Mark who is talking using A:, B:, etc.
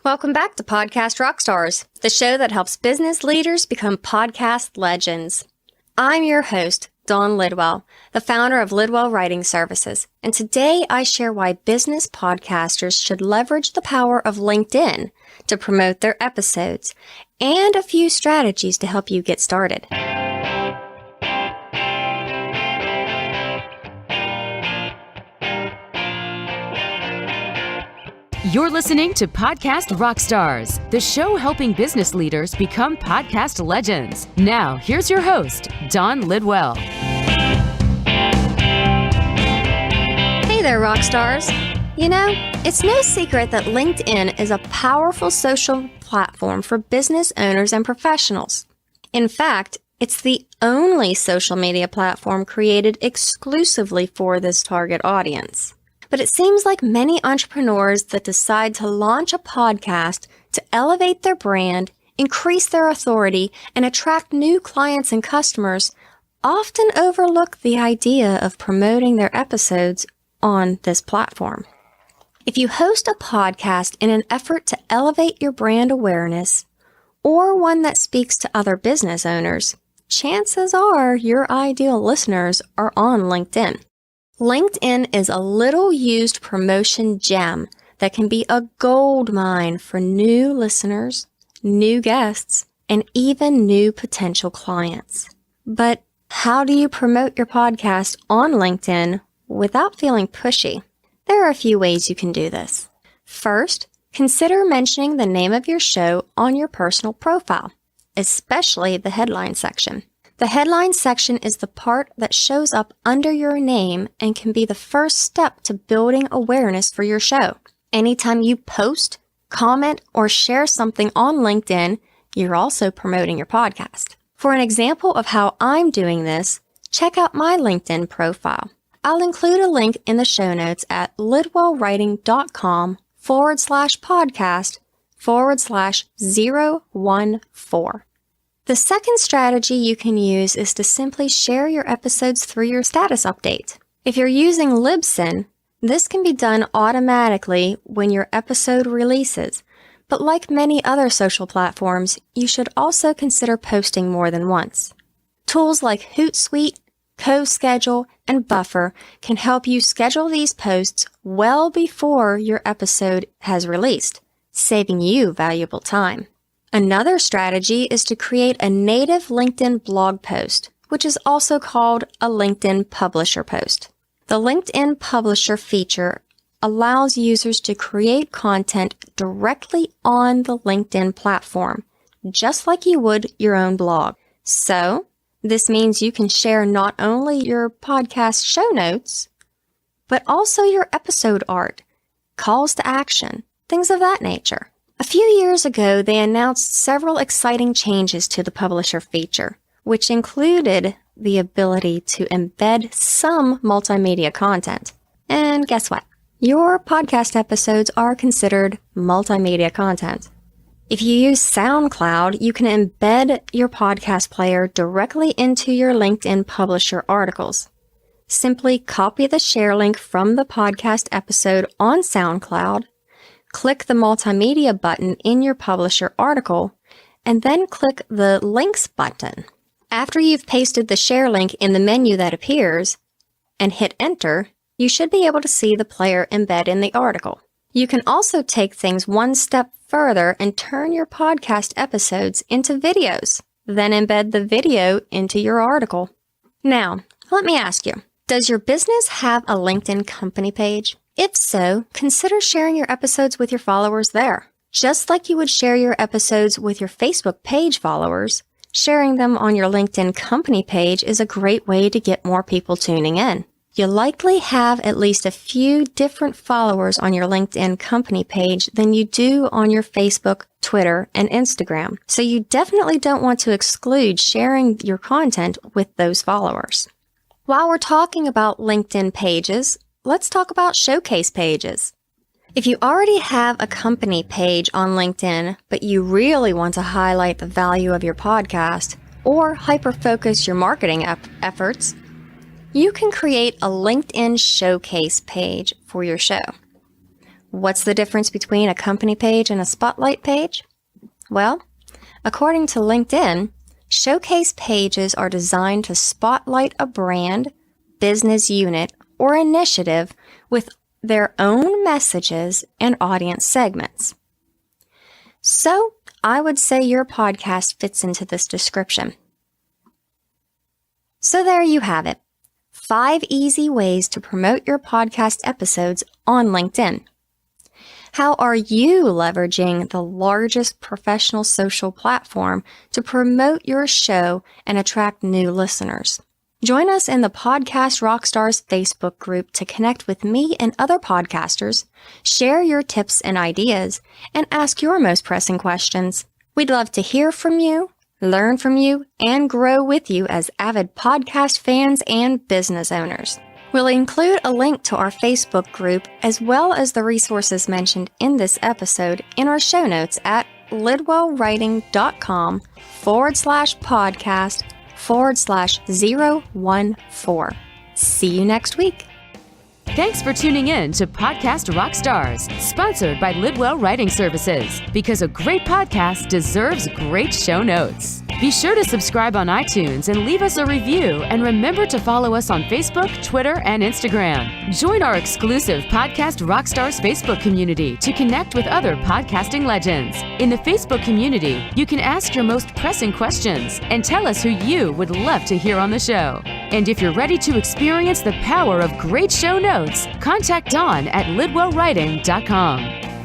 A: Welcome back to Podcast Rockstars, the show that helps business leaders become podcast legends. I'm your host, Dawn Lidwell, the founder of Lidwell Writing Services, and today I share why business podcasters should leverage the power of LinkedIn to promote their episodes, and a few strategies to help you get started.
B: You're listening to Podcast Rockstars, the show helping business leaders become podcast legends. Now, here's your host, Dawn Lidwell.
A: Hey there, Rockstars. You know, it's no secret that LinkedIn is a powerful social platform for business owners and professionals. In fact, it's the only social media platform created exclusively for this target audience. But it seems like many entrepreneurs that decide to launch a podcast to elevate their brand, increase their authority, and attract new clients and customers often overlook the idea of promoting their episodes on this platform. If you host a podcast in an effort to elevate your brand awareness, or one that speaks to other business owners, chances are your ideal listeners are on LinkedIn. LinkedIn is a little-used promotion gem that can be a gold mine for new listeners, new guests, and even new potential clients. But how do you promote your podcast on LinkedIn without feeling pushy? There are a few ways you can do this. First, consider mentioning the name of your show on your personal profile, especially the headline section. The headline section is the part that shows up under your name and can be the first step to building awareness for your show. Anytime you post, comment, or share something on LinkedIn, you're also promoting your podcast. For an example of how I'm doing this, check out my LinkedIn profile. I'll include a link in the show notes at lidwellwriting.com/podcast/014. The second strategy you can use is to simply share your episodes through your status update. If you're using Libsyn, this can be done automatically when your episode releases, but like many other social platforms, you should also consider posting more than once. Tools like Hootsuite, CoSchedule, and Buffer can help you schedule these posts well before your episode has released, saving you valuable time. Another strategy is to create a native LinkedIn blog post, which is also called a LinkedIn Publisher post. The LinkedIn Publisher feature allows users to create content directly on the LinkedIn platform, just like you would your own blog. So, this means you can share not only your podcast show notes, but also your episode art, calls to action, things of that nature. A few years ago, they announced several exciting changes to the Publisher feature, which included the ability to embed some multimedia content. And guess what? Your podcast episodes are considered multimedia content. If you use SoundCloud, you can embed your podcast player directly into your LinkedIn Publisher articles. Simply copy the share link from the podcast episode on SoundCloud, click the multimedia button in your Publisher article, and then click the Links button. After you've pasted the share link in the menu that appears and hit Enter, you should be able to see the player embed in the article. You can also take things one step further and turn your podcast episodes into videos, then embed the video into your article. Now, let me ask you, does your business have a LinkedIn company page? If so, consider sharing your episodes with your followers there. Just like you would share your episodes with your Facebook page followers, sharing them on your LinkedIn company page is a great way to get more people tuning in. You'll likely have at least a few different followers on your LinkedIn company page than you do on your Facebook, Twitter, and Instagram, so you definitely don't want to exclude sharing your content with those followers. While we're talking about LinkedIn pages, let's talk about showcase pages. If you already have a company page on LinkedIn, but you really want to highlight the value of your podcast or hyper-focus your marketing efforts, you can create a LinkedIn showcase page for your show. What's the difference between a company page and a spotlight page? Well, according to LinkedIn, showcase pages are designed to spotlight a brand, business unit, or initiative with their own messages and audience segments. So, I would say your podcast fits into this description. So there you have it. 5 easy ways to promote your podcast episodes on LinkedIn. How are you leveraging the largest professional social platform to promote your show and attract new listeners? Join us in the Podcast Rockstars Facebook group to connect with me and other podcasters, share your tips and ideas, and ask your most pressing questions. We'd love to hear from you, learn from you, and grow with you as avid podcast fans and business owners. We'll include a link to our Facebook group as well as the resources mentioned in this episode in our show notes at lidwellwriting.com/podcast/014. See you next week.
B: Thanks for tuning in to Podcast Rockstars, sponsored by Lidwell Writing Services, because a great podcast deserves great show notes. Be sure to subscribe on iTunes and leave us a review, and remember to follow us on Facebook, Twitter, and Instagram. Join our exclusive Podcast Rockstars Facebook community to connect with other podcasting legends. In the Facebook community, you can ask your most pressing questions and tell us who you would love to hear on the show. And if you're ready to experience the power of great show notes, contact Dawn at lidwellwriting.com.